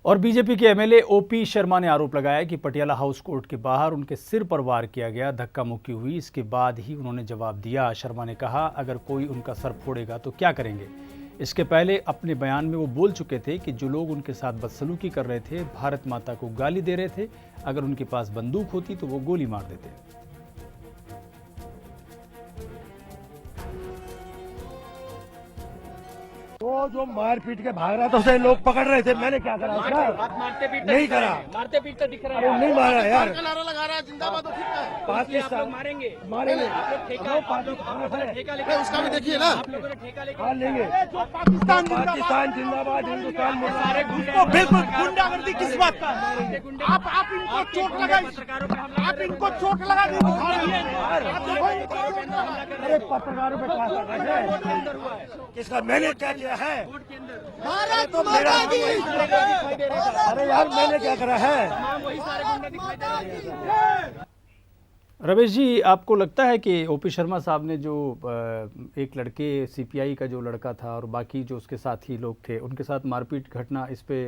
और बीजेपी के MLA OP Sharma ने आरोप लगाया कि पटियाला हाउस कोर्ट के बाहर उनके सिर पर वार किया गया, धक्का मुक्की हुई। इसके बाद ही उन्होंने जवाब दिया। शर्मा ने कहा, अगर कोई उनका सर फोड़ेगा तो क्या करेंगे। इसके पहले अपने बयान में वो बोल चुके थे कि जो लोग उनके साथ बदसलूकी कर रहे थे, भारत माता को गाली दे रहे थे, अगर उनके पास बंदूक होती तो वो गोली मार देते। वो जो मार पीट के भाग रहा था उसे लोग पकड़ रहे थे, मैंने क्या करा उसका? मारते पीटते नहीं करा, मारते पीटते दिख रहा अरे है। नहीं मारा यार। नारा लगा रहा है जिंदाबाद, पाकिस्तान मारेंगे मारेंगे, आप लोग ठेका ठेका लेके उसका भी देखिए ना, आप लोगों ने ठेका लेके हाँ लेंगे। पाकिस्तान जिंदाबाद, हिंदुस्तान सारे उसको बिल्कुल गुंडागर्दी किस बात का? गुंडे आप इनको चोट लगाई, पत्रकारों पे हमला आप इनको चोट लगा दी, अरे पत्रकारों पे क्या कर रहे हैं? किसका? मैंने क्या किया है? भारत तो मेरा अरे यार मैंने क्या करा है? वही सारे गुंडे दिखाई दे रहे हैं। रमेश जी, आपको लगता है कि ओपी शर्मा साहब ने जो एक लड़के सीपीआई का जो लड़का था और बाकी जो उसके साथी लोग थे उनके साथ मारपीट घटना, इस पे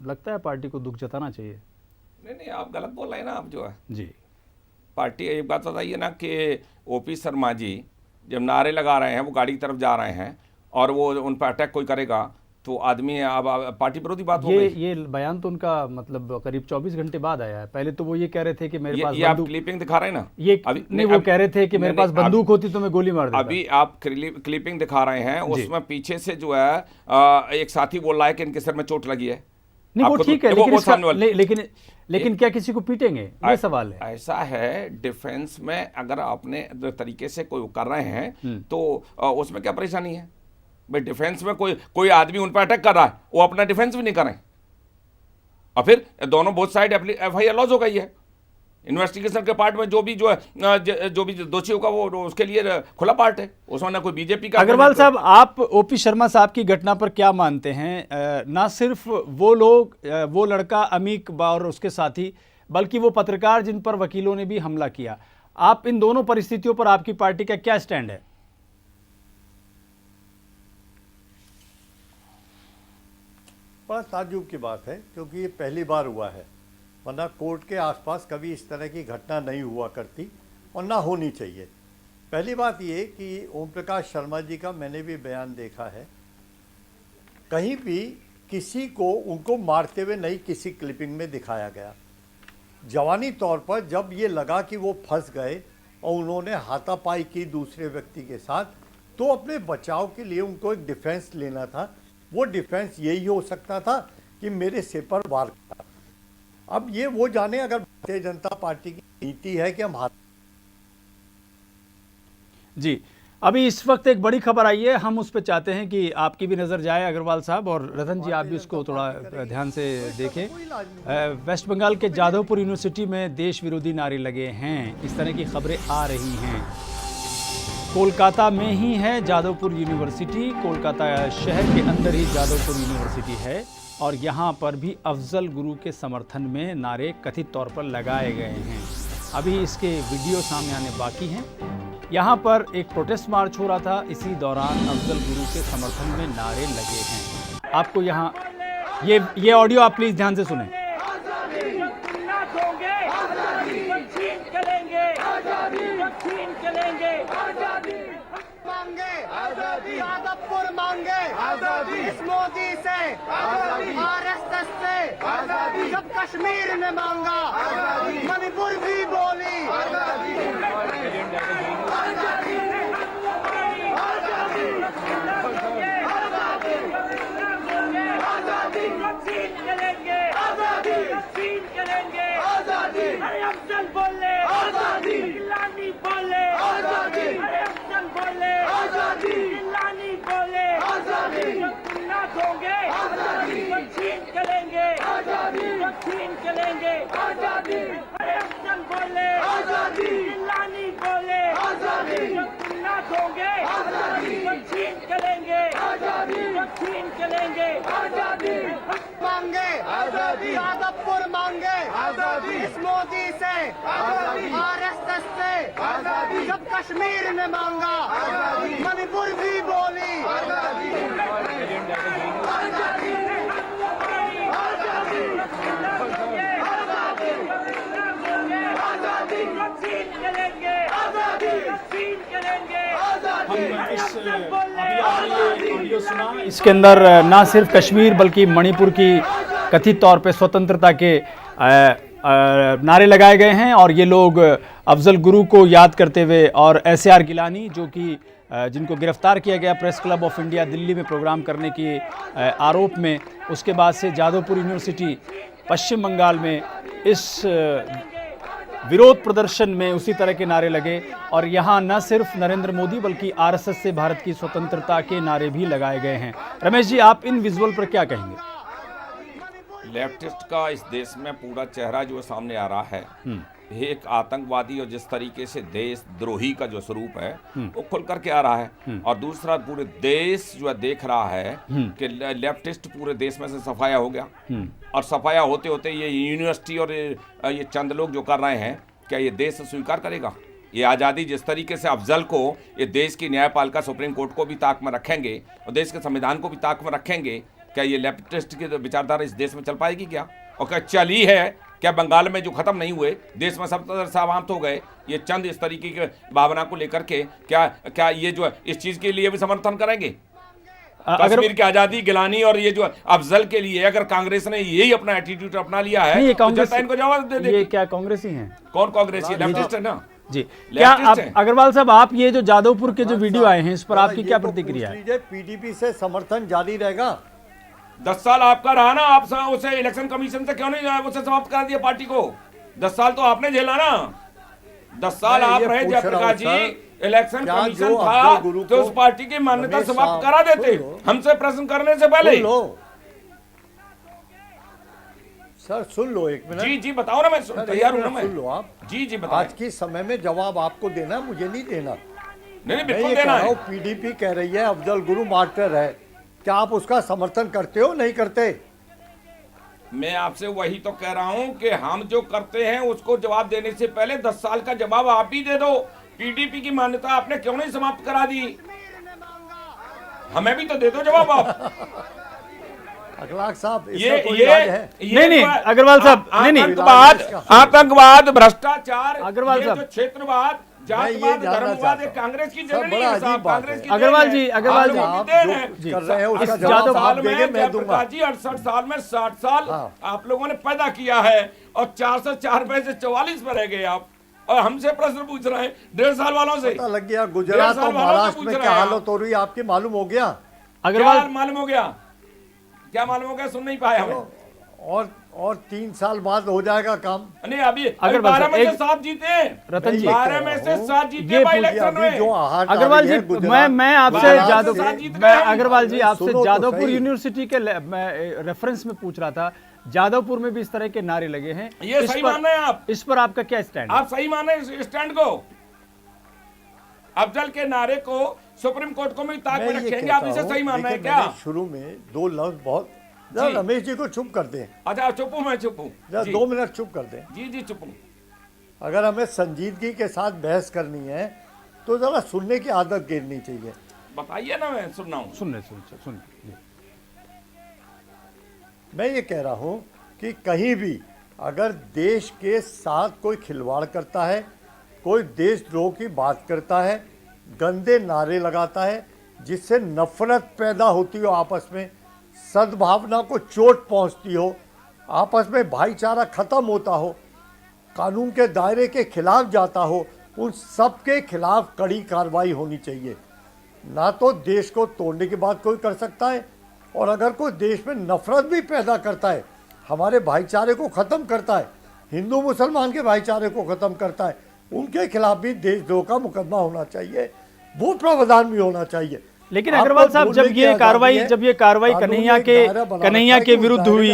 लगता है पार्टी को दुख जताना चाहिए? नहीं, आप गलत बोल रहे हैं ना। आप जो है जी, पार्टी, एक बात बताइए ना कि ओपी शर्मा जी जब नारे लगा रहे हैं, वो गाड़ी की तरफ जा रहे हैं और वो उन पर अटैक कोई करेगा तो आदमी अब पार्टी विरोधी बात हो गई। ये बयान तो उनका मतलब करीब 24 घंटे बाद आया है। पहले तो वो ये कह रहे थे कि मेरे पास ये आप बंदूक, क्लिपिंग दिखा रहे हैं ना। ये अभी नहीं, वो कह रहे थे कि मेरे पास बंदूक होती तो मैं गोली मार देता। अभी आप क्लिपिंग दिखा रहे हैं, उसमें पीछे से जो है एक साथी बोल रहा है कि इनके सिर में चोट लगी है। नहीं, वो ठीक है, लेकिन क्या किसी को पीटेंगे, ये सवाल है। ऐसा है, डिफेंस में अगर आपने तरीके से कोई कर रहे हैं तो उसमें क्या परेशानी है भाई? डिफेंस में कोई आदमी उन पर अटैक कर रहा है, वो अपना डिफेंस भी नहीं करें और फिर दोनों बोथ साइड एफआईआर लॉज हो गई है। इन्वेस्टिगेशन के पार्ट में जो भी दोषी होगा वो उसके लिए खुला पार्ट है, उसमें ना कोई बीजेपी का। अग्रवाल साहब, आप ओपी शर्मा साहब की घटना पर क्या मानते हैं? ना सिर्फ वो लोग, वो लड़का अमीक और उसके साथी, बल्कि वो पत्रकार जिन पर वकीलों ने भी हमला किया, आप इन दोनों परिस्थितियों पर आपकी पार्टी का क्या स्टैंड है? बड़ा ताज्जुब की बात है, क्योंकि ये पहली बार हुआ है, वरना कोर्ट के आसपास कभी इस तरह की घटना नहीं हुआ करती और ना होनी चाहिए। पहली बात ये कि ओम प्रकाश शर्मा जी का मैंने भी बयान देखा है, कहीं भी किसी को उनको मारते हुए नहीं किसी क्लिपिंग में दिखाया गया। जवानी तौर पर जब ये लगा कि वो फंस गए और उन्होंने हाथापाई की दूसरे व्यक्ति के साथ, तो अपने बचाव के लिए उनको एक डिफेंस लेना था। वो डिफेंस यही हो सकता था कि मेरे सिर पर वार किया। अब ये वो जाने, अगर भारतीय जनता पार्टी की नीति है कि हम हाथ। जी, अभी इस वक्त एक बड़ी खबर आई है, हम उस पर चाहते हैं कि आपकी भी नज़र जाए अग्रवाल साहब, और रतन जी आप भी उसको थोड़ा ध्यान से देखें। वेस्ट बंगाल के जादवपुर यूनिवर्सिटी में देश विरोधी नारे लगे हैं, इस तरह की खबरें आ रही हैं। कोलकाता में ही है जादवपुर यूनिवर्सिटी, कोलकाता शहर के अंदर ही जादवपुर यूनिवर्सिटी है, और यहाँ पर भी अफजल गुरु के समर्थन में नारे कथित तौर पर लगाए गए हैं। अभी इसके वीडियो सामने आने बाकी हैं। यहाँ पर एक प्रोटेस्ट मार्च हो रहा था, इसी दौरान अफजल गुरु के समर्थन में नारे लगे हैं। आपको यहाँ ये ऑडियो आप प्लीज ध्यान से सुनें। जादवपुर मांगे आजादी, इस मोदी से आजादी, आरएसएस से आजादी, जब कश्मीर ने मांगा आजादी, मणिपुर भी बोली आजादी, आजादी, आजादी, छीन करेंगे आजादी, छीन करेंगे आजादी, अरे अफजल बोले आजादी, गिलानी बोले आजादी, अरे अफजल बोले आजादी, गिलानी बोले आजादी, ना दोगे आजादी, छीन करेंगे आजादी, छीन करेंगे आजादी, अरे अफजल बोले आजादी, गिलानी बोले आजादी, ना दोगे आजादी, छीन करेंगे आजादी, छीन करेंगे आजादी, मांगे आजादी, जादवपुर मांगे आजादी, इस मोदी से आजादी, आरएसएस से आजादी, जब कश्मीर ने मांगा आजादी, मणिपुर भी बोली आजादी, आजादी, आजादी, इसके अंदर ना सिर्फ कश्मीर बल्कि मणिपुर की कथित तौर पे स्वतंत्रता के नारे लगाए गए हैं और ये लोग अफजल गुरु को याद करते हुए और SAR गिलानी जो कि जिनको गिरफ्तार किया गया press club of India Delhi में प्रोग्राम करने के आरोप में, उसके बाद से जादवपुर यूनिवर्सिटी पश्चिम बंगाल में इस विरोध प्रदर्शन में उसी तरह के नारे लगे और यहाँ न सिर्फ नरेंद्र मोदी बल्कि RSS से भारत की स्वतंत्रता के नारे भी लगाए गए हैं। रमेश जी, आप इन विजुअल पर क्या कहेंगे? लेफ्टिस्ट का इस देश में पूरा चेहरा जो सामने आ रहा है, ये एक आतंकवादी और जिस तरीके से देशद्रोही का जो स्वरूप है वो खुल करके आ रहा है। और दूसरा, पूरे देश जो है देख रहा है कि लेफ्टिस्ट पूरे देश में से सफाया हो गया और सफाया होते होते ये यूनिवर्सिटी और ये चंद लोग जो कर रहे हैं, क्या ये देश स्वीकार करेगा? ये आज़ादी जिस तरीके से अफजल को ये देश की न्यायपालिका सुप्रीम कोर्ट को भी ताक में रखेंगे और देश के संविधान को भी ताक में रखेंगे, क्या ये लेफ्टिस्ट की विचारधारा इस देश में चल पाएगी क्या? और क्या चली है? क्या बंगाल में जो खत्म नहीं हुए, देश में सब तरह समाप्त हो गए, ये चंद इस तरीके की भावना को लेकर के क्या ये जो इस चीज के लिए भी समर्थन करेंगे? कश्मीर की आजादी गिलानी और ये जो अफजल के लिए अगर कांग्रेस ने यही अपना एटीट्यूड अपना लिया है, ये कांग्रेस इनको जवाब दे दे। ये क्या कांग्रेसी हैं? कौन कांग्रेसी? लेफ्टिस्ट है ना जी। क्या आप अग्रवाल साहब, आप ये जो जादवपुर के जो वीडियो आए हैं इस पर आपकी क्या प्रतिक्रिया है? PDP से समर्थन जारी रहेगा। 10 साल आपका रहा ना, आप उसे इलेक्शन कमीशन से क्यों नहीं उसे समाप्त करा दिया पार्टी को? 10 साल तो आपने झेला ना। 10 साल आप रहे जयप्रकाश जी, इलेक्शन कमीशन था तो उस पार्टी की मान्यता समाप्त करा देते हमसे प्रश्न करने से पहले। सर सुन लो एक मिनट। जी जी बताओ ना, मैं तैयार हूं ना। मैं सुन लो आप। जी जी बताओ। आज के समय में जवाब आपको देना, मुझे नहीं देना। नहीं बिल्कुल देना है। PDP कह रही है अफजल गुरु मार्टर है, क्या आप उसका समर्थन करते हो? नहीं करते? मैं आपसे वही तो कह रहा हूं कि हम जो करते हैं उसको जवाब देने से पहले 10 साल का जवाब आप ही दे दो। PDP की मान्यता आपने क्यों नहीं समाप्त करा दी? हमें भी तो दे दो जवाब आप। अखलाक साहब, नहीं अग्रवाल साहब, नहीं आतंकवाद, भ्रष्टाचार, अग्रवाल साहब, क्षेत्रवाद, जातवाद, धर्मवाद कांग्रेस की जड़ नहीं है साहब। कांग्रेस की अग्रवाल जी कर रहे हैं उसका जवाब आप देंगे, मैं दूंगा जी। 68 साल में 60 साल आप लोगों ने पैदा किया है और 404 में से 44 में रह गए आप और हमसे प्रश्न पूछ रहे हैं 1.5 साल वालों से। पता लग गया गुजरात और महाराष्ट्र में क्या हालत हो रही है आपकी, मालूम हो गया? अग्रवाल मालूम हो गया? क्या मालूम हो गया? सुन नहीं पाए हमें। और 3 साल बाद हो जाएगा काम। नहीं अभी 12 में से 7 जीते रतन जी, 12 में से 7 जीते इलेक्शन में। अग्रवाल जी, मैं आपसे अग्रवाल जी आपसे जादवपुर यूनिवर्सिटी के रेफरेंस में पूछ रहा था। जादवपुर में भी इस तरह के नारे लगे हैं, ये सही मान रहे हैं आप? इस पर आपका क्या स्टैंड? आप सही मान रहे हैं इस स्टैंड को? अफजल के नारे को सुप्रीम कोर्ट को भी ताक में रखेंगे, आप इसे सही मान रहे हैं क्या? शुरू में 2 लफ्ज बहुत, रमेश जी को चुप कर दें। अच्छा चुप हूं, मैं चुप हूं। 2 मिनट चुप कर दें। जी जी चुप हूं। अगर हमें संजीदगी के साथ बहस करनी है तो जरा सुनने की आदत गिरनी चाहिए। बताइए ना, मैं सुन रहा हूं। सुन। मैं ये कह रहा हूं कि कहीं भी अगर देश के साथ कोई खिलवाड़ करता है, कोई देशद्रोह की बात करता है, गंदे नारे लगाता है जिससे नफरत पैदा होती हो, आपस में सद्भावना को चोट पहुंचती हो, आपस में भाईचारा खत्म होता हो, कानून के दायरे के खिलाफ जाता हो, उन सब के खिलाफ कड़ी कार्रवाई होनी चाहिए। ना तो देश को तोड़ने की बात कोई कर सकता है, और अगर कोई देश में नफरत भी पैदा करता है, हमारे भाईचारे को ख़त्म करता है, हिंदू मुसलमान के भाईचारे को ख़त्म करता है, उनके खिलाफ भी देशद्रोह का मुकदमा होना चाहिए, वो प्रावधान भी होना चाहिए। लेकिन अग्रवाल साहब, जब ये कार्रवाई कन्हैया के विरुद्ध हुई,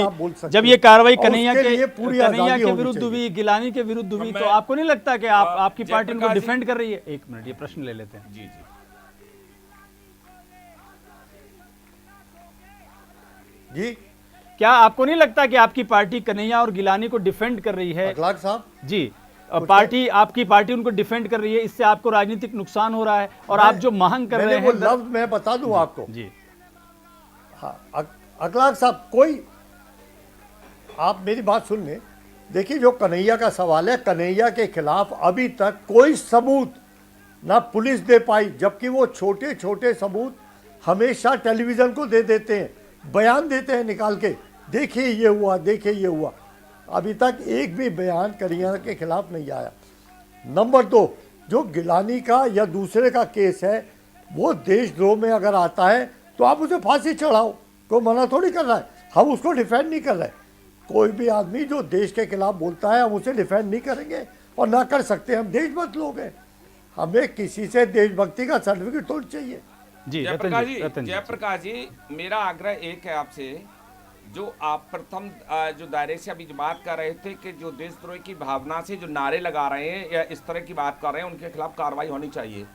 जब ये कार्रवाई कन्हैया के विरुद्ध हुई, गिलानी के विरुद्ध हुई, तो आपको नहीं लगता कि आपकी पार्टी उनको डिफेंड कर रही है? 1 मिनट, ये प्रश्न ले लेते हैं। जी जी, क्या आपको नहीं लगता कि आपकी पार्टी कन्हैया और गिलानी को डिफेंड कर रही है? अखलाक साहब जी, आपकी पार्टी उनको डिफेंड कर रही है, इससे आपको राजनीतिक नुकसान हो रहा है और आप जो मांग कर रहे हैं, वो लफ्ज मैं बता दूं आपको जी। हाँ, अखलाक साहब, कोई आप मेरी बात सुन लें। देखिए, जो कन्हैया का सवाल है, कन्हैया के खिलाफ अभी तक कोई सबूत ना पुलिस दे पाई, जबकि वो छोटे छोटे सबूत हमेशा टेलीविज़न को दे देते हैं, बयान देते हैं निकाल के, देखिए ये हुआ, देखिए ये हुआ। अभी तक एक भी बयान करियाना के खिलाफ नहीं आया। नंबर 2, जो गिलानी का या दूसरे का केस है, वो देशद्रोह में अगर आता है तो आप उसे फांसी चढ़ाओ, कोई मना थोड़ी कर रहा है, हम उसको डिफेंड नहीं कर रहे। कोई भी आदमी जो देश के खिलाफ बोलता है हम उसे डिफेंड नहीं करेंगे और ना कर सकते, हम देशभक्त लोग हैं, हमें किसी से देशभक्ति का सर्टिफिकेट थोड़ी चाहिए। जी जयप्रकाश जी, मेरा आग्रह एक है आपसे, जो आप प्रथम जो दायरे से अभी जो बात कर रहे थे कि जो देशद्रोह की भावना से जो नारे लगा रहे हैं या इस तरह की बात कर रहे हैं, उनके खिलाफ कार्रवाई होनी चाहिए।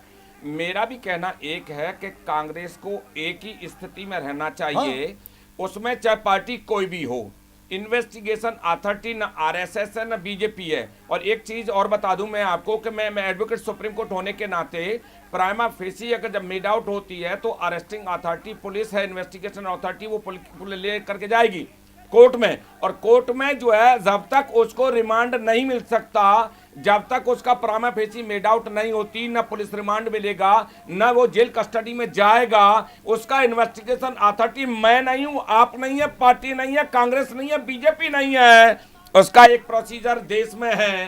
मेरा भी कहना एक है कि कांग्रेस को एक ही स्थिति में रहना चाहिए, उसमें चाहे पार्टी कोई भी हो, इन्वेस्टिगेशन अथॉरिटी न आरएसएस है न बीजेपी है। और एक चीज और बता दूं मैं आपको कि मैं एडवोकेट सुप्रीम कोर्ट होने के नाते प्राइमा फेसी अगर जब मेड आउट होती है तो अरेस्टिंग अथॉरिटी पुलिस है, इन्वेस्टिगेशन अथॉरिटी वो ले करके जाएगी कोर्ट में, और कोर्ट में जो है जब तक उसको रिमांड नहीं मिल सकता, जब तक उसका प्राइमा फेसी मेड आउट नहीं होती, न पुलिस रिमांड मिलेगा न वो जेल कस्टडी में जाएगा, उसका इन्वेस्टिगेशन अथॉरिटी मैं नहीं हूं, आप नहीं है, पार्टी नहीं है, कांग्रेस नहीं है, बीजेपी नहीं है, उसका एक प्रोसीजर देश में है,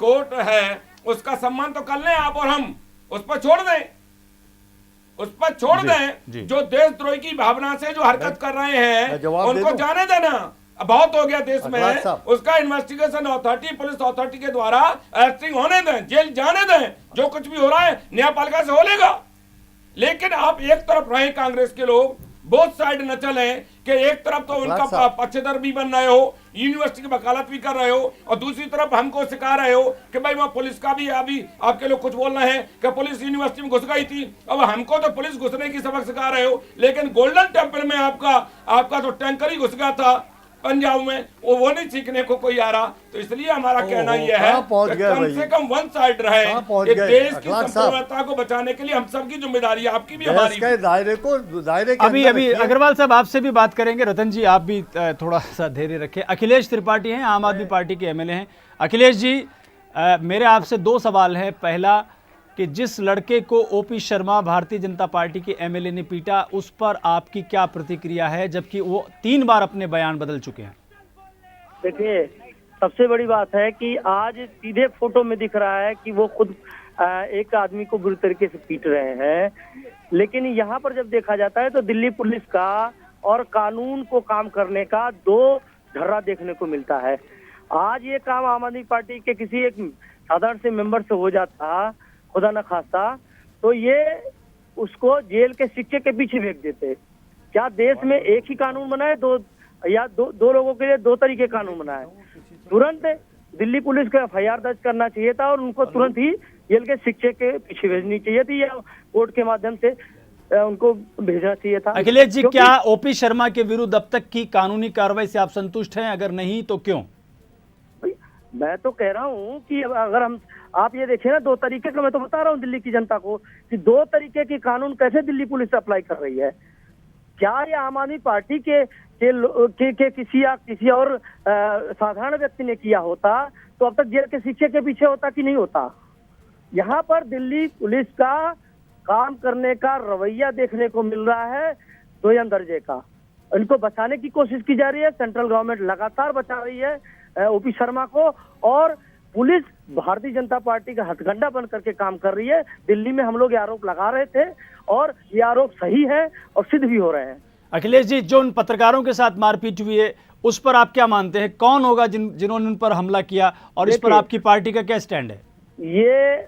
कोर्ट है, उसका सम्मान तो कर लें आप और हम, उस पर छोड़ दें, उस पर छोड़ दें। जो देशद्रोही की भावना से जो हरकत कर रहे हैं उनको जाने देना, बहुत हो गया देश में, उसका इन्वेस्टिगेशन अथॉरिटी पुलिस अथॉरिटी के द्वारा अरेस्टिंग होने दें, जेल जाने दें, जो कुछ भी हो रहा है न्यायपालिका से हो लेगा। लेकिन आप एक तरफ रहे कांग्रेस के लोग, बोथ साइड न चले कि एक तरफ तो उनका पक्षधर भी बन रहे हो, यूनिवर्सिटी की वकालत भी कर रहे हो, और दूसरी तरफ हमको सिखा रहे हो कि भाई वहाँ पुलिस का भी अभी आपके लोग कुछ बोल रहे हैं कि पुलिस यूनिवर्सिटी में घुस गई थी। अब हमको तो पुलिस घुसने की सबक सिखा रहे हो, लेकिन गोल्डन टेम्पल में आपका तो टैंकर ही घुस गया था पंजाब में, वो नहीं सीखने को कोई आ रहा। तो इसलिए हमारा कहना यह है कि कम से कम वन साइड रहे, देश की संप्रभुता को बचाने के लिए हम सबकी जिम्मेदारी है, आपकी भी हमारी। दायरे अभी अग्रवाल साहब आपसे भी बात करेंगे, रतन जी आप भी थोड़ा सा धैर्य रखें। अखिलेश त्रिपाठी हैं, आम आदमी पार्टी के एमएलए हैं। अखिलेश जी, मेरे आपसे 2 सवाल हैं। पहला कि जिस लड़के को ओपी शर्मा भारतीय जनता पार्टी के एमएलए ने पीटा, उस पर आपकी क्या प्रतिक्रिया है, जबकि वो 3 बार अपने बयान बदल चुके हैं? देखिए, सबसे बड़ी बात है कि आज सीधे फोटो में दिख रहा है कि वो खुद एक आदमी को बुरी तरीके से पीट रहे हैं, लेकिन यहाँ पर जब देखा जाता है तो दिल्ली पुलिस का और कानून को काम करने का 2 ढर्रा देखने को मिलता है। आज ये काम आम आदमी पार्टी के किसी एक साधारण से मेंबर से हो जाता, खुदा न खास्ता, तो ये उसको जेल के सिक्के के पीछे फेंक देते। क्या देश में एक ही कानून बना है, दो लोगों के लिए 2 तरीके कानून बना है? तुरंत दिल्ली पुलिस को एफआईआर दर्ज करना चाहिए था और उनको तुरंत ही जेल के सिक्के के पीछे भेजनी चाहिए थी, या कोर्ट के माध्यम से उनको भेजना चाहिए था। अखिलेश जी, क्या ओपी शर्मा के विरुद्ध अब तक की कानूनी कार्रवाई से आप संतुष्ट हैं? अगर नहीं तो क्यों? मैं तो कह रहा हूँ कि अगर आप ये देखिए ना, 2 तरीके का, मैं तो बता रहा हूँ दिल्ली की जनता को कि 2 तरीके की कानून कैसे दिल्ली पुलिस अप्लाई कर रही है। क्या ये आम आदमी पार्टी के किसी और साधारण व्यक्ति ने किया होता तो अब तक जेल के शिक्षे के पीछे होता कि नहीं होता? यहाँ पर दिल्ली पुलिस का काम करने का रवैया देखने को मिल रहा है 2 दर्जे का। इनको बचाने की कोशिश की जा रही है, सेंट्रल गवर्नमेंट लगातार बचा रही है ओपी शर्मा को, और पुलिस भारतीय जनता पार्टी का हथकंडा बन करके काम कर रही है। दिल्ली में हम लोग ये आरोप लगा रहे थे और ये आरोप सही है और सिद्ध भी हो रहे हैं। अखिलेश जी, जो उन पत्रकारों के साथ मारपीट हुई है उस पर आप क्या मानते हैं? कौन होगा जिन्होंने उन पर हमला किया, और इस पर आपकी पार्टी का क्या स्टैंड है? ये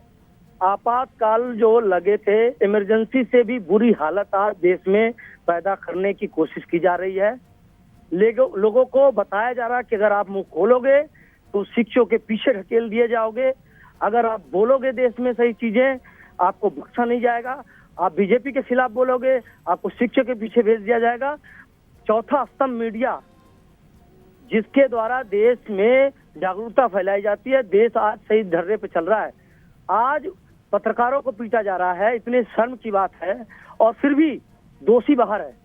आपातकाल जो लगे थे, इमरजेंसी से भी बुरी हालत आज देश में पैदा करने की कोशिश की जा रही है। लोगों को बताया जा रहा है कि अगर आप मुंह खोलोगे तो शिक्षकों के पीछे ढकेल दिए जाओगे, अगर आप बोलोगे देश में सही चीजें आपको बख्शा नहीं जाएगा, आप बीजेपी के खिलाफ बोलोगे आपको शिक्षक के पीछे भेज दिया जाएगा। चौथा स्तंभ मीडिया, जिसके द्वारा देश में जागरूकता फैलाई जाती है, देश आज सही ढर्रे पे चल रहा है। आज पत्रकारों को पीटा जा रहा है, इतने शर्म की बात है, और फिर भी दोषी बाहर है।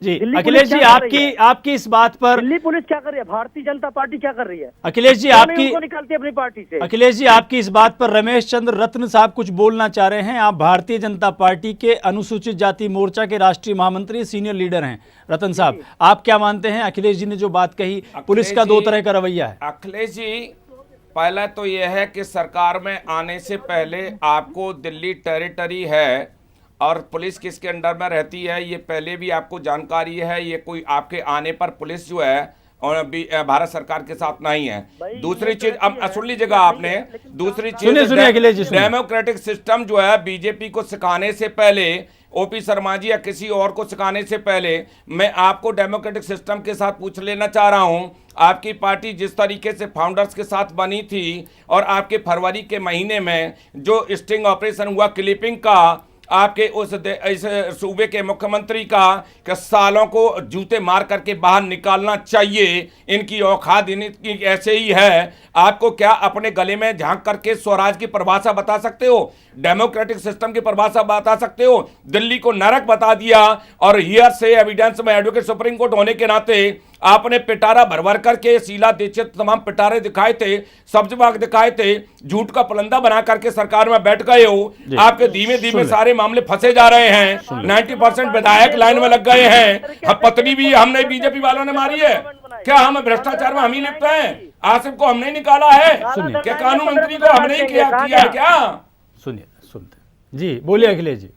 जी दिल्ली अखिलेश पुलिस जी, क्या कर रही है? आपकी इस बात पर, दिल्ली पुलिस क्या कर रही है? भारतीय जनता पार्टी क्या कर रही है? अखिलेश जी क्यों नहीं आपकी उनको निकालती अपनी पार्टी से? अखिलेश जी आपकी इस बात पर रमेश चंद्र रत्न साहब कुछ बोलना चाह रहे हैं। आप भारतीय जनता पार्टी के अनुसूचित जाति मोर्चा के राष्ट्रीय महामंत्री, सीनियर लीडर हैं। रतन साहब, आप क्या मानते हैं? अखिलेश जी ने जो बात कही, पुलिस का दो तरह का रवैया है। अखिलेश जी, पहला तो यह है कि सरकार में आने से पहले आपको दिल्ली टेरिटरी है और पुलिस किसके अंडर में रहती है ये पहले भी आपको जानकारी है। ये कोई आपके आने पर पुलिस जो है और भारत सरकार के साथ नहीं है। दूसरी चीज, अब सुन लीजिएगा आपने, दूसरी चीज, सुनिए अखिलेश जी, डेमोक्रेटिक सिस्टम जो है बीजेपी को सिखाने से पहले, ओपी शर्मा जी या किसी और को सिखाने से पहले, मैं आपको डेमोक्रेटिक सिस्टम के साथ पूछ लेना चाह रहा हूं। आपकी पार्टी जिस तरीके से फाउंडर्स के साथ बनी थी और आपके फरवरी के महीने में जो स्टिंग ऑपरेशन हुआ क्लिपिंग का, आपके इस सूबे के मुख्यमंत्री का सालों को जूते मार करके बाहर निकालना चाहिए। इनकी औकात इनकी ऐसे ही है। आपको क्या अपने गले में झांक करके स्वराज की परिभाषा बता सकते हो? डेमोक्रेटिक सिस्टम की परिभाषा बता सकते हो? दिल्ली को नरक बता दिया और हियर से एविडेंस में एडवोकेट सुप्रीम कोर्ट होने के नाते आपने पिटारा भर करके शीला दीक्षित तमाम पिटारे दिखाए थे, सब्जबाग दिखाए थे, झूठ का पलंदा बना करके सरकार में बैठ गए हो। आपके धीमे धीमे सारे मामले फंसे जा रहे हैं। 90% विधायक लाइन में लग गए हैं। पत्नी भी हमने बीजेपी वालों ने मारी है। क्या हम भ्रष्टाचार में हम ही लिप्त हैं? आसिफ को हमने निकाला है क्या? कानून मंत्री को हमने ही किया है क्या? सुनिए, सुनते जी, बोलिए अखिलेश जी।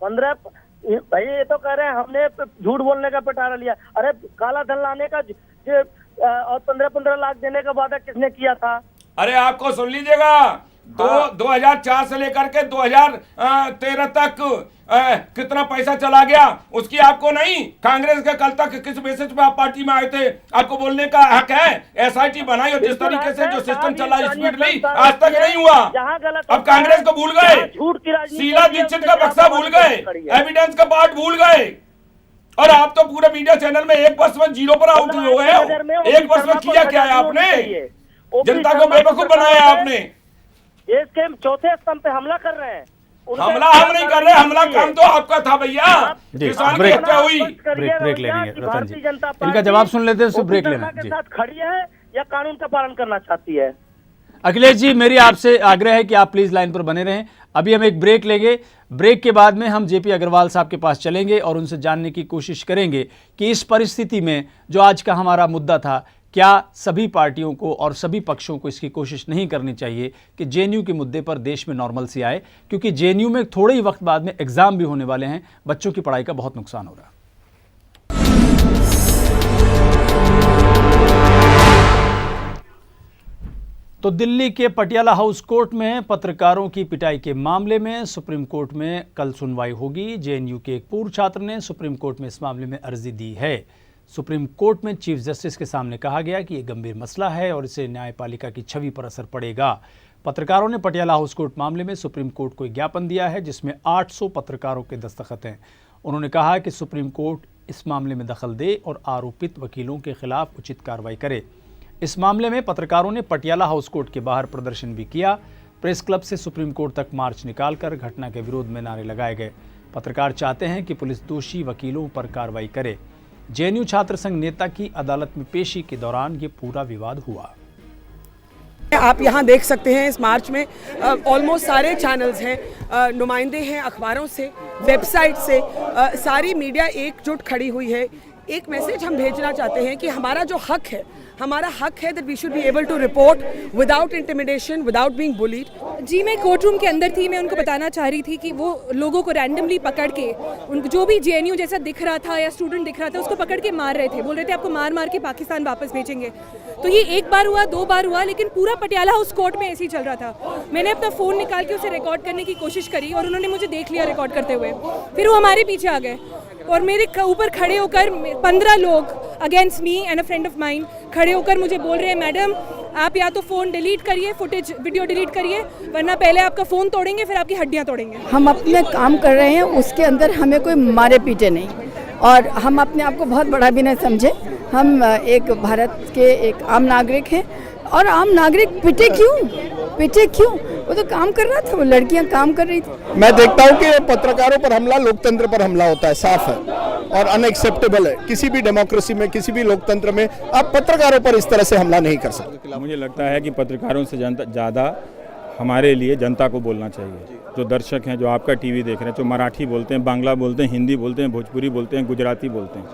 15 भाई ये तो कह रहे हैं हमने झूठ बोलने का पिटारा लिया। अरे काला धन लाने का और 15-15 लाख देने का वादा किसने किया था? अरे आपको सुन लीजिएगा, 2004 से लेकर के 2013 तक कितना पैसा चला गया उसकी आपको नहीं। कांग्रेस के कल तक किस बेसिस पे आप पार्टी में आए थे? आपको बोलने का हक है। एसआईटी बनाई और जिस तरीके से जो सिस्टम चला स्पीडली, आज तक नहीं हुआ। अब कांग्रेस को भूल गए, शीला दीक्षित का बक्सा भूल गए, एविडेंस का पार्ट भूल गए और आप तो पूरे मीडिया चैनल में 1 वर्ष में 0 पर आउट हुए हो। 1 वर्ष में किया क्या है आपने? जनता को बेवकूफ बनाया आपने। देश के चौथे स्तंभ पे हमला कर रहे हैं। हमला हम नहीं कर रहे, हमला काम तो आपका था भैया। किसान की हत्या हुई। ब्रेक लेनी है रतन जी, इनका जवाब सुन लेते हैं, ब्रेक लेना के साथ खड़ी है या कानून का पालन करना चाहती है? अखिलेश जी, मेरी आपसे आग्रह है कि आप प्लीज लाइन पर बने रहें। अभी हम एक ब्रेक लेंगे। ब्रेक के बाद में हम जेपी अग्रवाल साहब के पास चलेंगे और उनसे जानने की कोशिश करेंगे कि इस परिस्थिति में जो आज का हमारा मुद्दा था, क्या सभी पार्टियों को और सभी पक्षों को इसकी कोशिश नहीं करनी चाहिए कि जेएनयू के मुद्दे पर देश में नॉर्मलसी आए, क्योंकि जेएनयू में थोड़े ही वक्त बाद में एग्जाम भी होने वाले हैं। बच्चों की पढ़ाई का बहुत नुकसान हो रहा है। तो दिल्ली के पटियाला हाउस कोर्ट में पत्रकारों की पिटाई के मामले में सुप्रीम कोर्ट में कल सुनवाई होगी। जेएनयू के एक पूर्व छात्र ने सुप्रीम कोर्ट में इस मामले में अर्जी दी है। सुप्रीम कोर्ट में चीफ जस्टिस के सामने कहा गया कि यह गंभीर मसला है और इससे न्यायपालिका की छवि पर असर पड़ेगा। पत्रकारों ने पटियाला हाउस कोर्ट मामले में सुप्रीम कोर्ट को एक ज्ञापन दिया है जिसमें 800 पत्रकारों के दस्तखत हैं। उन्होंने कहा कि सुप्रीम कोर्ट इस मामले में दखल दे और आरोपित वकीलों के खिलाफ उचित कार्रवाई करे। इस मामले में पत्रकारों ने पटियाला हाउस कोर्ट के बाहर प्रदर्शन भी किया। प्रेस क्लब से सुप्रीम कोर्ट तक मार्च निकालकर घटना के विरोध में नारे लगाए गए। पत्रकार चाहते हैं कि पुलिस दोषी वकीलों पर कार्रवाई करे। जेएनयू छात्र संघ नेता की अदालत में पेशी के दौरान ये पूरा विवाद हुआ। आप यहाँ देख सकते हैं इस मार्च में ऑलमोस्ट सारे चैनल्स हैं, नुमाइंदे हैं अखबारों से, वेबसाइट से, सारी मीडिया एकजुट खड़ी हुई है। एक मैसेज हम भेजना चाहते हैं कि हमारा जो हक है, हमारा हक है that we should be able to report without intimidation, without being bullied. जी, मैं कोर्ट रूम के अंदर थी। मैं उनको बताना चाह रही थी कि वो लोगों को रैंडमली पकड़ के, उनको जो भी जेएनयू जैसा दिख रहा था या स्टूडेंट दिख रहा था उसको पकड़ के मार रहे थे। बोल रहे थे आपको मार मार के पाकिस्तान वापस भेजेंगे। तो ये एक बार हुआ, 2 बार हुआ, लेकिन पूरा पटियाला हाउस कोर्ट में ऐसे ही चल रहा था। मैंने अपना फ़ोन निकाल के उसे रिकॉर्ड करने की कोशिश करी और उन्होंने मुझे देख लिया रिकॉर्ड करते हुए। फिर वो हमारे पीछे आ गए और मेरे ऊपर खड़े होकर 15 लोग against me and a friend of mine खड़े होकर मुझे बोल रहे हैं, मैडम आप या तो फ़ोन डिलीट करिए, फुटेज वीडियो डिलीट करिए, वरना पहले आपका फ़ोन तोड़ेंगे फिर आपकी हड्डियां तोड़ेंगे। हम अपने काम कर रहे हैं, उसके अंदर हमें कोई मारे पीटे नहीं और हम अपने आप को बहुत बड़ा भी नहीं समझे। हम एक भारत के एक आम नागरिक हैं और आम नागरिक पिटे क्यों? वो तो काम कर रहा था, वो लड़कियां काम कर रही थी। मैं देखता हूँ कि पत्रकारों पर हमला लोकतंत्र पर हमला होता है, साफ है। और अनएक्सेप्टेबल है। किसी भी डेमोक्रेसी में, किसी भी लोकतंत्र में आप पत्रकारों पर इस तरह से हमला नहीं कर सकते। मुझे लगता है कि पत्रकारों से ज़्यादा हमारे लिए जनता को बोलना चाहिए। जो दर्शक हैं, जो आपका टीवी देख रहे हैं, जो मराठी बोलते हैं, बांग्ला बोलते हैं, हिंदी बोलते हैं, भोजपुरी बोलते हैं, गुजराती बोलते हैं,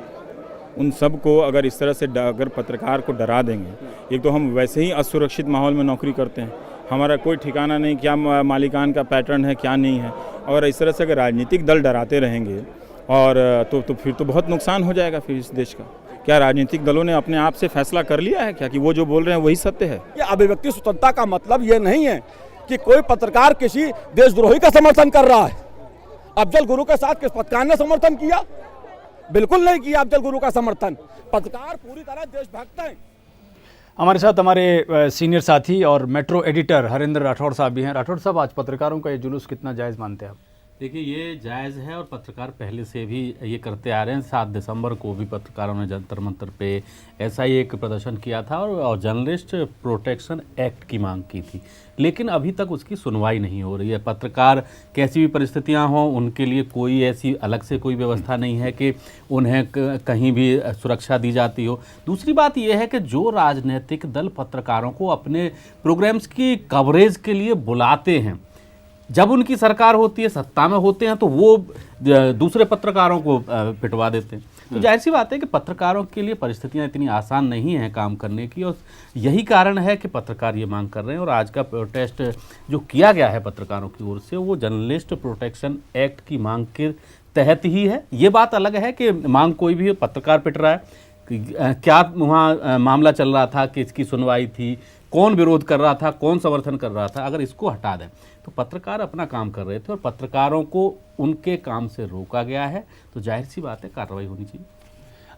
उन सब को अगर इस तरह से अगर पत्रकार को डरा देंगे, एक तो हम वैसे ही असुरक्षित माहौल में नौकरी करते हैं, हमारा कोई ठिकाना नहीं, क्या मालिकान का पैटर्न है, क्या नहीं है। और इस तरह से अगर राजनीतिक दल डराते रहेंगे और तो फिर तो बहुत नुकसान हो जाएगा फिर इस देश का। क्या राजनीतिक दलों ने अपने आप से फैसला कर लिया है क्या कि वो जो बोल रहे हैं वही सत्य है? ये अभिव्यक्ति स्वतंत्रता का मतलब ये नहीं है कि कोई पत्रकार किसी देशद्रोही का समर्थन कर रहा है। अफजल गुरु के साथ किस पत्रकार ने समर्थन किया? बिल्कुल नहीं किया अफजल गुरु का समर्थन। पत्रकार पूरी तरह देशभक्त हैं। हमारे साथ हमारे सीनियर साथी और मेट्रो एडिटर हरेंद्र राठौड़ साहब भी हैं। राठौड़ साहब, आज पत्रकारों का ये जुलूस कितना जायज़ मानते हैं आप? देखिए, ये जायज़ है और पत्रकार पहले से भी ये करते आ रहे हैं। 7 दिसंबर को भी पत्रकारों ने जंतर मंतर पे ऐसा ही एक प्रदर्शन किया था और जर्नलिस्ट प्रोटेक्शन एक्ट की मांग की थी, लेकिन अभी तक उसकी सुनवाई नहीं हो रही है। पत्रकार कैसी भी परिस्थितियां हों, उनके लिए कोई ऐसी अलग से कोई व्यवस्था नहीं है कि उन्हें कहीं भी सुरक्षा दी जाती हो। दूसरी बात यह है कि जो राजनीतिक दल पत्रकारों को अपने प्रोग्राम्स की कवरेज के लिए बुलाते हैं, जब उनकी सरकार होती है, सत्ता में होते हैं, तो वो दूसरे पत्रकारों को पिटवा देते हैं। तो जाहिर सी बात है कि पत्रकारों के लिए परिस्थितियां इतनी आसान नहीं हैं काम करने की, और यही कारण है कि पत्रकार ये मांग कर रहे हैं। और आज का प्रोटेस्ट जो किया गया है पत्रकारों की ओर से, वो जर्नलिस्ट प्रोटेक्शन एक्ट की मांग के तहत ही है। ये बात अलग है कि मांग कोई भी पत्रकार पिट रहा है, क्या वहाँ मामला चल रहा था, किसकी सुनवाई थी, कौन विरोध कर रहा था, कौन समर्थन कर रहा था। अगर इसको हटा दें तो पत्रकार अपना काम कर रहे थे और पत्रकारों को उनके काम से रोका गया है, तो जाहिर सी बात है कार्रवाई होनी चाहिए।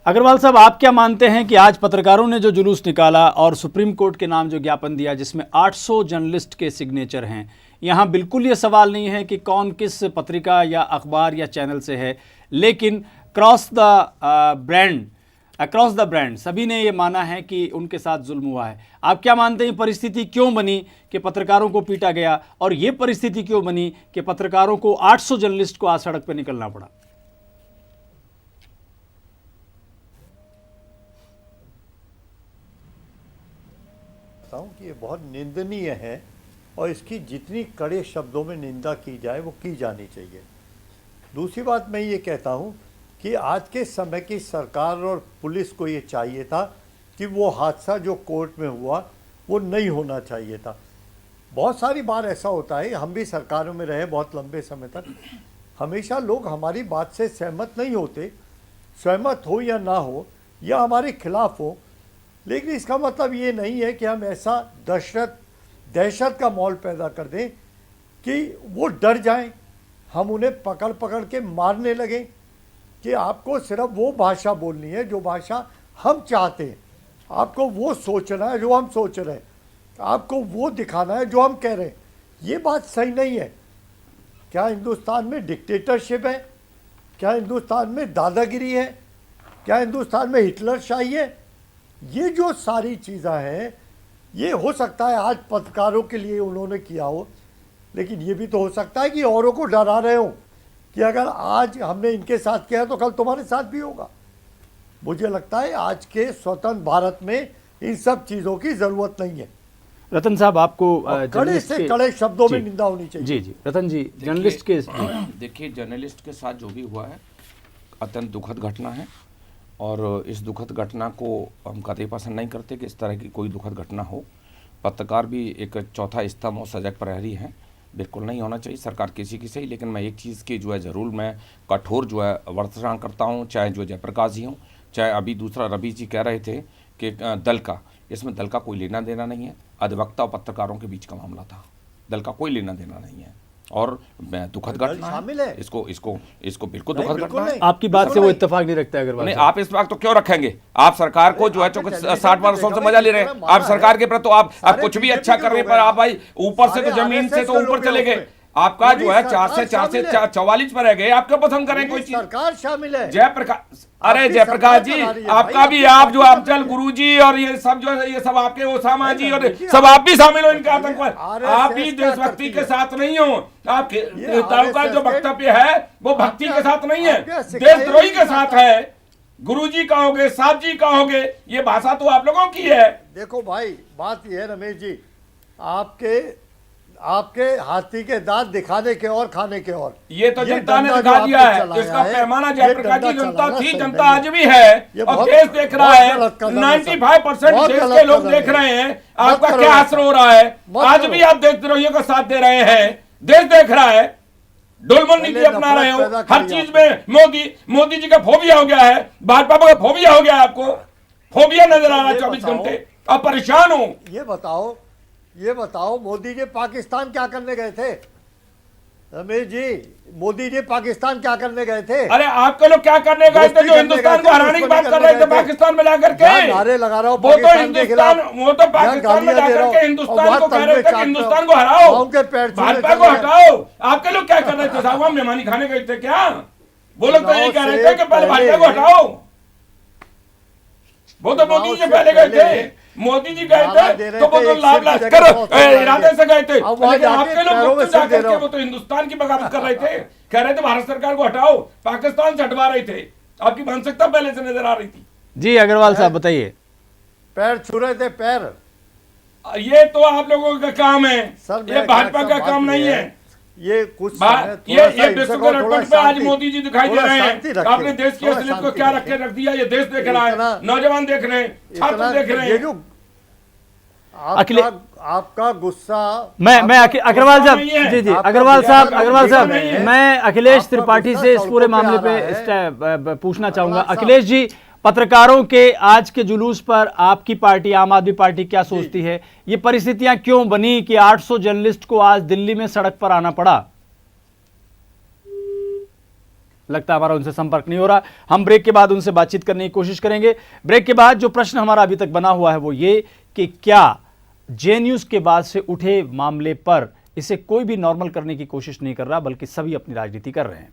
अग्रवाल साहब, आप क्या मानते हैं कि आज पत्रकारों ने जो जुलूस निकाला और सुप्रीम कोर्ट के नाम जो ज्ञापन दिया, जिसमें 800 जर्नलिस्ट के सिग्नेचर हैं, यहाँ बिल्कुल ये सवाल नहीं है कि कौन किस पत्रिका या अखबार या चैनल से है, लेकिन अक्रॉस द ब्रांड सभी ने ये माना है कि उनके साथ जुल्म हुआ है। आप क्या मानते हैं परिस्थिति क्यों बनी कि पत्रकारों को पीटा गया, और ये परिस्थिति क्यों बनी कि पत्रकारों को 800 जर्नलिस्ट को आज सड़क पर निकलना पड़ा? कि ये बहुत निंदनीय है और इसकी जितनी कड़े शब्दों में निंदा की जाए वो की जानी चाहिए। दूसरी बात मैं ये कहता हूँ कि आज के समय की सरकार और पुलिस को ये चाहिए था कि वो हादसा जो कोर्ट में हुआ वो नहीं होना चाहिए था। बहुत सारी बार ऐसा होता है, हम भी सरकारों में रहे बहुत लंबे समय तक, हमेशा लोग हमारी बात से सहमत नहीं होते, सहमत हो या ना हो या हमारे खिलाफ हो, लेकिन इसका मतलब ये नहीं है कि हम ऐसा दहशत का माहौल पैदा कर दें कि वो डर जाएं, हम उन्हें पकड़ पकड़ के मारने लगें कि आपको सिर्फ वो भाषा बोलनी है जो भाषा हम चाहते हैं, आपको वो सोचना है जो हम सोच रहे हैं, आपको वो दिखाना है जो हम कह रहे हैं। ये बात सही नहीं है। क्या हिंदुस्तान में डिक्टेटरशिप है? क्या हिंदुस्तान में दादागिरी है? क्या हिंदुस्तान में हिटलरशाही है? ये जो सारी चीज़ें हैं, ये हो सकता है आज पत्रकारों के लिए उन्होंने किया हो, लेकिन ये भी तो हो सकता है कि औरों को डरा रहे हो कि अगर आज हमने इनके साथ किया तो कल तुम्हारे साथ भी होगा। मुझे लगता है आज के स्वतंत्र भारत में इन सब चीज़ों की ज़रूरत नहीं है। रतन साहब, आपको कड़े से कड़े शब्दों में निंदा होनी चाहिए। जी रतन जी, जर्नलिस्ट के देखिए, जर्नलिस्ट के साथ जो भी हुआ है अत्यंत दुखद घटना है, और इस दुखद घटना को हम कतई पसंद नहीं करते कि इस तरह की कोई दुखद घटना हो। पत्रकार भी एक चौथा स्तंभ और सजग प्रहरी हैं, बिल्कुल नहीं होना चाहिए सरकार किसी की सही। लेकिन मैं एक चीज़ की जो है ज़रूर मैं कठोर जो है वर्तना करता हूँ, चाहे जो जयप्रकाश जी हों, चाहे अभी दूसरा रवि जी कह रहे थे कि दल का, इसमें दल का कोई लेना देना नहीं है। अधिवक्ता और पत्रकारों के बीच का मामला था, दल का कोई लेना देना नहीं है, और दुखद घटना शामिल है। इसको बिल्कुल दुखद घटना है। आपकी बात से वो इत्तेफाक नहीं रखता है अगर नहीं, आप इस बात तो क्यों रखेंगे? आप सरकार को जो है 60 वर्षों से मजा ले रहे हैं, आप सरकार के प्रति तो आप कुछ भी अच्छा कर रहे हैं, पर आप भाई ऊपर से तो जमीन से तो ऊपर चले गए। आपका जो है पूरी 4 से सरकार शामिल है। 44 पर रह गए, आप क्यों पसंद करें कोई चीज? सरकार शामिल है। जयप्रकाश, अरे आपकी जयप्रकाश जी, सरकार चला रही है आपका भाई, भी, आपकी आप जो सरकार अफजल गुरु जी और ये सब जो है, ये सब आपके ओसामा जी और देखिए, सब आप भी शामिल हो इनका आतंकवाद। RSS आप भी क्या देशभक्ति करती के है? साथ नहीं हो, आपके नेताओं का RSS जो वक्तव्य है वो भक्ति के साथ नहीं है, आपके सिखाए देशद्रोही के नहीं साथ जाता। है। गुरु जी कहोगे, साहब जी कहोगे, ये भाषा तो आप लोगों की है। देखो भाई, बात ये है रमेश जी, आपके हाथी के दांत दिखाने के और खाने के और। ये तो जनता ने डंडा दिखा जो दिया आपने है, चलाया इसका है, पैमाना ये जयप्रकाश जी डंडा जनता चलाना थी, सही जनता नहीं आज भी है ये और बहुत- देश देख रहा बहुत है, गलत कदम है 95% बहुत देश गलत के लोग कदम देख है। रहे हैं मत आपका करो क्या ऐसा। असर हो रहा है। मत आज करो। भी आप देशद्रोहियों का साथ दे रहे हैं, देश देख रहा है, डोलमन नीति पहले अपना रहे हो, नफरत पैदा हर करी चीज आपने। में मोदी जी का फोबिया हो गया है, भाजपा का फोबिया हो गया है, आपको फोबिया नजर आ रहा है 24 घंटे, आप परेशान हो। ये बताओ मोदी जी पाकिस्तान क्या करने गए थे? रमेश जी, मोदी जी पाकिस्तान क्या करने गए थे? अरे आपके लोग क्या करने गए थे जो हिंदुस्तान को हराने की बात कर रहे थे पाकिस्तान में जाकर के? नारे लगा रहा हूं वो तो पाकिस्तान के खिलाफ, वो तो पाकिस्तान में गालियां दे जाकर रहा के हूं, हिंदुस्तान और को कह वहां रहे थे तलवे कि हिंदुस्तान चाटता को हराओ, हूं, उनके पैर छूने भाजपा को चले गए। हटाओ। आपके लोग क्या कर रहे थे साहब? मेहमानी खाने गए थे क्या? वो लोग तो यही कह रहे थे कि पहले भाजपा को हटाओ। वो तो मोदी जी से पहले गए थे, मोदी जी गए थे तो वो तो लाभ लश्कर इरादे से गए थे, लेकिन आपके लोग गुप्त जाकर के वो तो हिंदुस्तान की बगावत कर रहे थे, कह रहे थे भारत सरकार को हटाओ, पाकिस्तान से हटवा रहे थे। आपकी मानसिकता पहले से नजर आ रही थी। जी अग्रवाल साहब बताइए। पैर छू रहे थे, पैर। ये तो आप लोगों का काम है, सर, ये भाजपा का काम नहीं है। ये कुछ ये विश्व के रेकॉर्ड पे आज मोदी जी दिखाई दे रहे हैं। आपने देश की असलियत को क्या रख दिया? ये देश देख रहा है, नौजवान देख रहे हैं, छात्र देख रहे हैं। आपका गुस्सा, मैं अग्रवाल साहब, जी अग्रवाल साहब, मैं अखिलेश त्रिपाठी से इस पूरे मामले पे पूछना चाहूंगा। अखिलेश जी, पत्रकारों के आज के जुलूस पर आपकी पार्टी आम आदमी पार्टी क्या सोचती है? ये परिस्थितियां क्यों बनी कि 800 जर्नलिस्ट को आज दिल्ली में सड़क पर आना पड़ा? लगता है हमारा उनसे संपर्क नहीं हो रहा। हम ब्रेक के बाद उनसे बातचीत करने की कोशिश करेंगे। ब्रेक के बाद जो प्रश्न हमारा अभी तक बना हुआ है वो ये कि क्या जेएनयू के बाद से उठे मामले पर इसे कोई भी नॉर्मल करने की कोशिश नहीं कर रहा, बल्कि सभी अपनी राजनीति कर रहे हैं।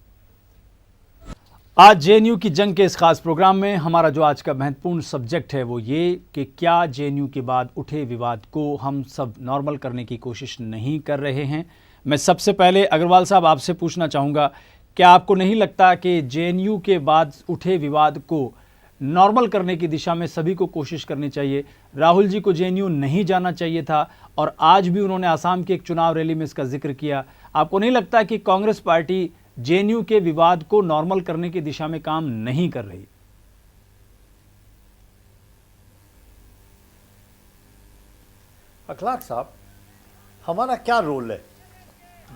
आज जेएनयू की जंग के इस खास प्रोग्राम में हमारा जो आज का महत्वपूर्ण सब्जेक्ट है वो ये कि क्या जेएनयू के बाद उठे विवाद को हम सब नॉर्मल करने की कोशिश नहीं कर रहे हैं। मैं सबसे पहले अग्रवाल साहब आपसे पूछना चाहूँगा, क्या आपको नहीं लगता कि जेएनयू के बाद उठे विवाद को नॉर्मल करने की दिशा में सभी को कोशिश करनी चाहिए? राहुल जी को जेएनयू नहीं जाना चाहिए था और आज भी उन्होंने आसाम की एक चुनाव रैली में इसका जिक्र किया। आपको नहीं लगता कि कांग्रेस पार्टी जेएनयू के विवाद को नॉर्मल करने की दिशा में काम नहीं कर रही? अखलाक साहब, हमारा क्या रोल है?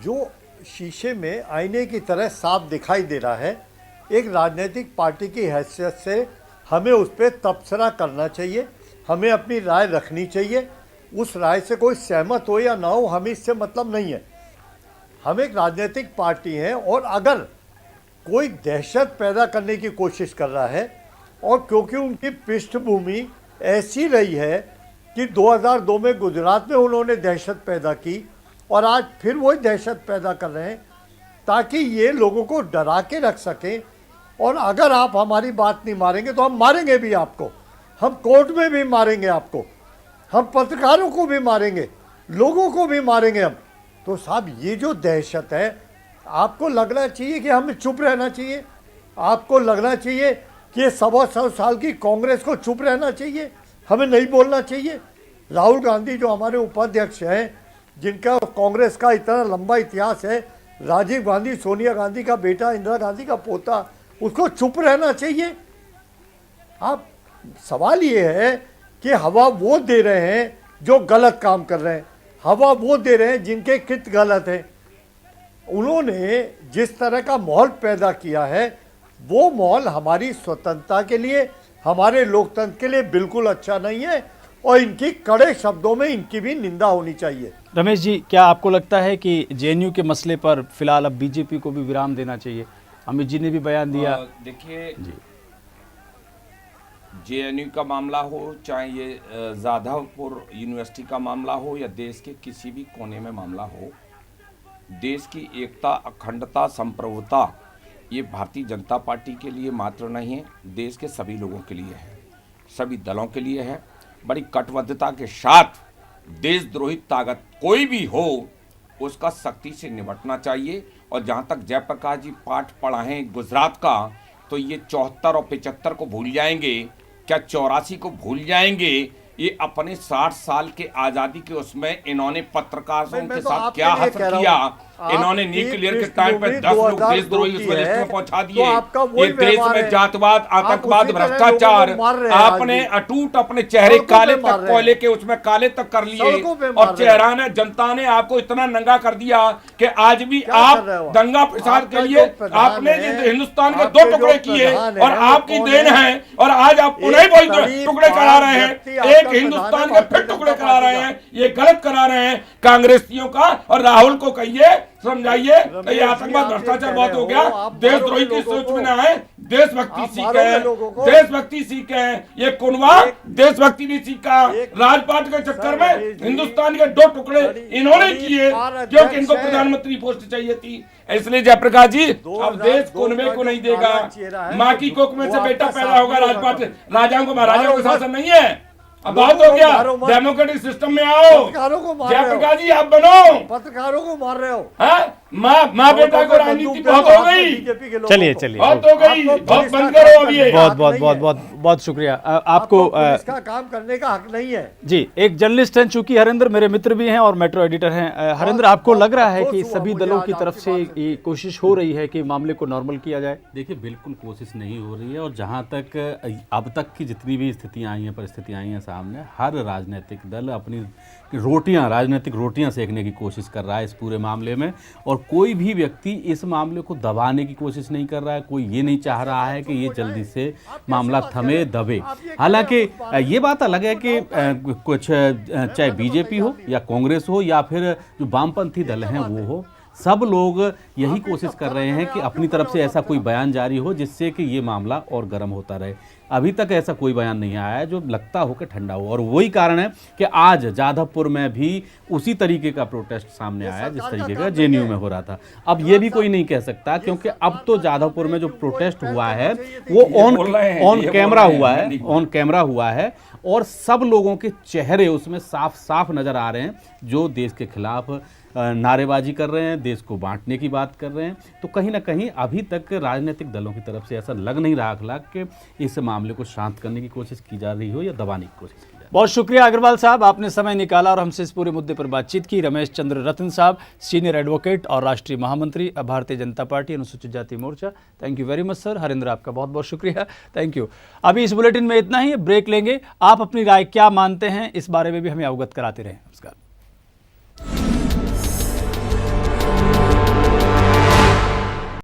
जो शीशे में आईने की तरह साफ दिखाई दे रहा है, एक राजनीतिक पार्टी की हैसियत से हमें उस पर तबसरा करना चाहिए, हमें अपनी राय रखनी चाहिए। उस राय से कोई सहमत हो या ना हो, हमें इससे मतलब नहीं है। हम एक राजनीतिक पार्टी हैं और अगर कोई दहशत पैदा करने की कोशिश कर रहा है, और क्योंकि उनकी पृष्ठभूमि ऐसी रही है कि 2002 में गुजरात में उन्होंने दहशत पैदा की और आज फिर वही दहशत पैदा कर रहे हैं ताकि ये लोगों को डरा के रख सकें। और अगर आप हमारी बात नहीं मारेंगे तो हम मारेंगे भी आपको, हम कोर्ट में भी मारेंगे आपको, हम पत्रकारों को भी मारेंगे, लोगों को भी मारेंगे हम। तो साहब, ये जो दहशत है, आपको लगना चाहिए कि हमें चुप रहना चाहिए? आपको लगना चाहिए कि ये 125 साल की कांग्रेस को चुप रहना चाहिए, हमें नहीं बोलना चाहिए? राहुल गांधी जो हमारे उपाध्यक्ष हैं, जिनका कांग्रेस का इतना लंबा इतिहास है, राजीव गांधी सोनिया गांधी का बेटा, इंदिरा गांधी का पोता, उसको चुप रहना चाहिए? आप सवाल ये है कि हवा वो दे रहे हैं जो गलत काम कर रहे हैं, हवा वो दे रहे हैं जिनके कृत्य गलत हैं। उन्होंने जिस तरह का माहौल पैदा किया है, वो माहौल हमारी स्वतंत्रता के लिए, हमारे लोकतंत्र के लिए बिल्कुल अच्छा नहीं है और इनकी कड़े शब्दों में इनकी भी निंदा होनी चाहिए। रमेश जी, क्या आपको लगता है कि जेएनयू के मसले पर फिलहाल अब बीजेपी को भी विराम देना चाहिए? अमित जी ने भी बयान दिया। देखिए, जेएनयू का मामला हो, चाहे ये जाधवपुर यूनिवर्सिटी का मामला हो या देश के किसी भी कोने में मामला हो, देश की एकता, अखंडता, संप्रभुता ये भारतीय जनता पार्टी के लिए मात्र नहीं है, देश के सभी लोगों के लिए है, सभी दलों के लिए है। बड़ी कटिबद्धता के साथ देशद्रोही ताकत कोई भी हो उसका सख्ती से निपटना चाहिए। और जहाँ तक जयप्रकाश जी पाठ पढ़ा है गुजरात का, तो ये 74 और 75 को भूल जाएंगे क्या, 84 को भूल जाएंगे? ये अपने 60 साल के आज़ादी के उसमें इन्होंने पत्रकारों के साथ क्या हसर किया। इन्होंने न्यूक्लियर के टाइम पे 10 लोग देशद्रोही उसमें लिस्ट में पहुंचा दिए। ये देश में जातवाद, आतंकवाद, भ्रष्टाचार आपने अटूट अपने चेहरे काले तक कोयले के उसमें काले तक कर लिए और चेहरा ने जनता ने आपको इतना नंगा कर दिया कि आज भी आप दंगा प्रसाद के लिए आपने हिंदुस्तान के 2 टुकड़े किए और आपकी देन है। और आज आप पुनः वही टुकड़े करा रहे हैं, एक हिंदुस्तान के फिर टुकड़े करा रहे हैं। ये गलत करा रहे हैं कांग्रेसियों का। और राहुल को कहिए, समझाइए, ये आतंकवाद भ्रष्टाचार बहुत हो गया, देशद्रोही की सोच में ना है, देशभक्ति सीखे, देशभक्ति सीखे। ये कुनवा देशभक्ति नहीं सीखा, राजपाट के चक्कर में हिंदुस्तान के 2 टुकड़े इन्होंने किए क्योंकि इनको प्रधानमंत्री पोस्ट चाहिए थी। इसलिए जयप्रकाश जी अब देश कुनवे को नहीं देगा। माँ की कोख में से बेटा पैदा होगा, राजपाट राजाओं को महाराजाओं का शासन नहीं है। अब बहुत हो गया, डेमोक्रेटिक सिस्टम में आओ। जयप्रकाश जी आप बनो, पत्रकारों को मार रहे हो। माँ बेटा को राजनीति बहुत हो गई, चलिए बहुत हो गई, बहुत बंद करो अब ये। बहुत शुक्रिया आपको। इसका काम करने का हक नहीं है जी। एक जर्नलिस्ट हैं चूंकि हरिंद्र, मेरे मित्र भी हैं और मेट्रो एडिटर हैं। हरिंद्र, आपको लग रहा है कि सभी दलों की तरफ से ये कोशिश हो रही है कि मामले को नॉर्मल किया जाए? देखिए, बिल्कुल कोशिश नहीं हो रही है। और जहाँ तक अब तक की जितनी भी स्थितियाँ आई हैं, परिस्थितियाँ आई हैं सामने, हर राजनीतिक दल अपनी राजनीतिक रोटियां सेकने की कोशिश कर रहा है इस पूरे मामले में। और कोई भी व्यक्ति इस मामले को दबाने की कोशिश नहीं कर रहा है। कोई ये नहीं चाह रहा है कि ये जल्दी से मामला थमे दबे। हालांकि ये बात अलग है कि कुछ चाहे बीजेपी हो या कांग्रेस हो या फिर जो वामपंथी दल हैं वो हो, सब लोग यही कोशिश कर रहे हैं कि अपनी तरफ से ऐसा कोई बयान जारी हो जिससे कि ये मामला और गर्म होता रहे। अभी तक ऐसा कोई बयान नहीं आया है जो लगता हो कि ठंडा हो। और वही कारण है कि आज जाधवपुर में भी उसी तरीके का प्रोटेस्ट सामने आया जिस तरीके का जेएनयू में हो रहा था। अब ये भी कोई नहीं कह सकता क्योंकि अब तो जाधवपुर में जो प्रोटेस्ट हुआ है वो ऑन कैमरा हुआ है और सब लोगों के चेहरे उसमें साफ साफ नजर आ रहे हैं जो देश के खिलाफ नारेबाजी कर रहे हैं, देश को बांटने की बात कर रहे हैं। तो कहीं ना कहीं अभी तक राजनीतिक दलों की तरफ से ऐसा लग नहीं रहा कि इस मामले को शांत करने की कोशिश की जा रही हो या दबाने की कोशिश की जा रही हो। बहुत शुक्रिया अग्रवाल साहब, आपने समय निकाला और हमसे इस पूरे मुद्दे पर बातचीत की। रमेश चंद्र रतन साहब, सीनियर एडवोकेट और राष्ट्रीय महामंत्री भारतीय जनता पार्टी अनुसूचित जाति मोर्चा, thank you very much sir. Harindra, आपका बहुत बहुत शुक्रिया, थैंक यू। अभी इस बुलेटिन में इतना ही, ब्रेक लेंगे। आप अपनी राय क्या मानते हैं इस बारे में भी हमें अवगत कराते रहें। नमस्कार।